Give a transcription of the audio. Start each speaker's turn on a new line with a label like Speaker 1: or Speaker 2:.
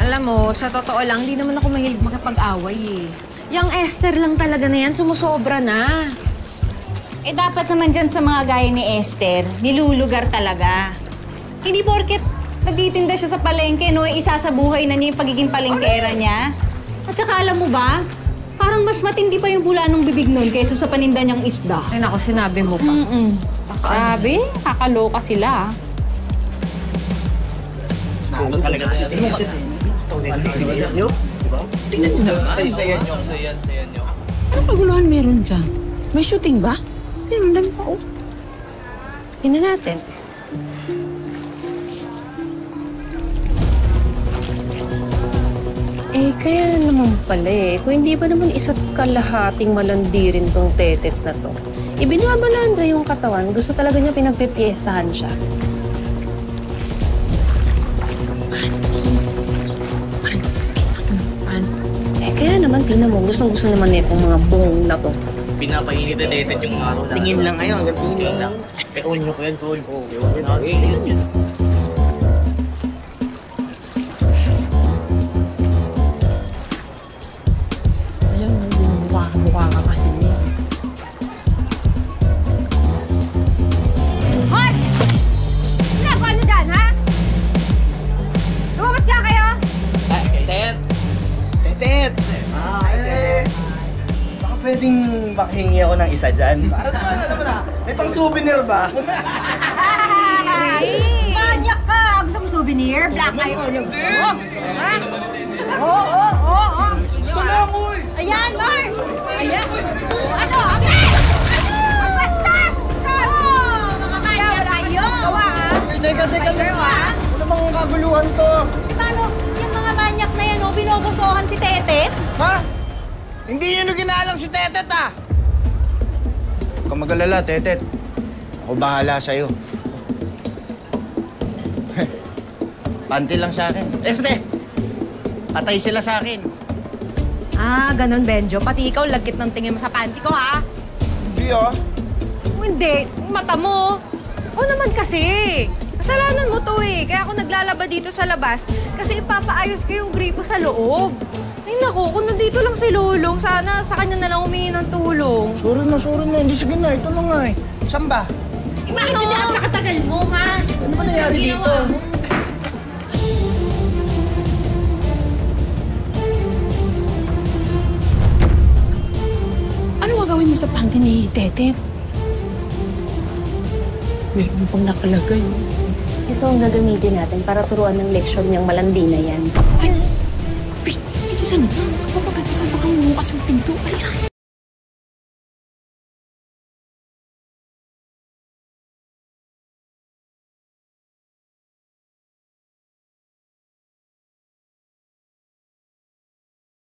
Speaker 1: Alam mo, sa totoo lang, di naman ako mahilig makipag-away eh. Yang Esther lang talaga na yan, sumusobra na.
Speaker 2: Eh dapat naman dyan sa mga gaya ni Esther, nilulugar talaga. Hindi porket nagtitinda siya sa palengke, no, isasabuhay na niya yung pagiging palengkera niya. At saka alam mo ba, parang mas matindi pa yung bula ng bibig nun kaysa sa paninda niyang isda.
Speaker 1: Ay naku, sinabi mo pa.
Speaker 2: Grabe, kakaloka sila.
Speaker 3: Ano talaga si Ted? Tingnan nyo na.
Speaker 4: Sayan nyo.
Speaker 3: Anong paguluhan meron dyan? May shooting ba? Tingnan lang pa, oh.
Speaker 1: Tingnan natin.
Speaker 5: Eh, kaya naman pala eh. Kung hindi ba naman isa't kalahating malandi rin tong tetet na to. Ibinabalandra yung katawan. Gusto talaga niya pinagpipiestahan siya. Eh, kaya naman, tingnan mo. Gustong-gusto naman itong mga bong na to.
Speaker 4: Pinapainit na tetet yung araw lang.
Speaker 3: Tingin lang kayo, hanggang tingin lang.
Speaker 4: Peon nyo ko yan, Tol. Tingnan nyo.
Speaker 3: Ayan, mukha ka kasi niya.
Speaker 2: Hoy! Ginagawa niyo dyan, ha? Lumabas ka kayo!
Speaker 4: Ted! Ted!
Speaker 6: Baka pwedeng makahingi ako ng isa dyan. May pang souvenir ba?
Speaker 2: Manyak ka! Gusto mo souvenir? Black eye or yung gusto mo? Ha? Oo.
Speaker 6: Gusto lang, uy!
Speaker 2: Ayan, Mars! Ayan! Ano? Okay! Basta! Mga manyak kayo!
Speaker 3: Teka. Ano bang kaguluhan to?
Speaker 2: Paano? Yung mga manyak na yan, binobosohan si Tetet?
Speaker 3: Ha? Hindi yun yung ginalang si Tetet, ah! Huwag kang mag-alala, Tetet. Ako bahala sa'yo. Panty lang sa akin. Este! Patay sila sa akin.
Speaker 1: Ah, ganun, Benjo. Pati ikaw, lagkit ng tingin mo sa panty ko, ha?
Speaker 3: Hindi, ah.
Speaker 1: Hindi. Mata mo. O naman kasi. Kasalanan mo to eh. Kaya ako naglalaba dito sa labas kasi ipapaayos ko yung gripo sa loob. Ay naku, kung nandito lang si Lulong, sana sa kanya na lang humingi ng tulong.
Speaker 3: Sorry na. Hindi, sige na. Ito na nga eh. Saan ba?
Speaker 2: Bakit kasi ang nakatagal mo, ha?
Speaker 3: Ano ba nangyari dito?
Speaker 7: Ano gagawin mo sa panty ni Tetet? Meron pang nakalagay.
Speaker 5: Ito ang gagamitin natin para turuan ng leksyon niyang malandi na yan.
Speaker 7: Ay, hindi sana. Kapapagalitan baka mo kasi yung pinto. Halika.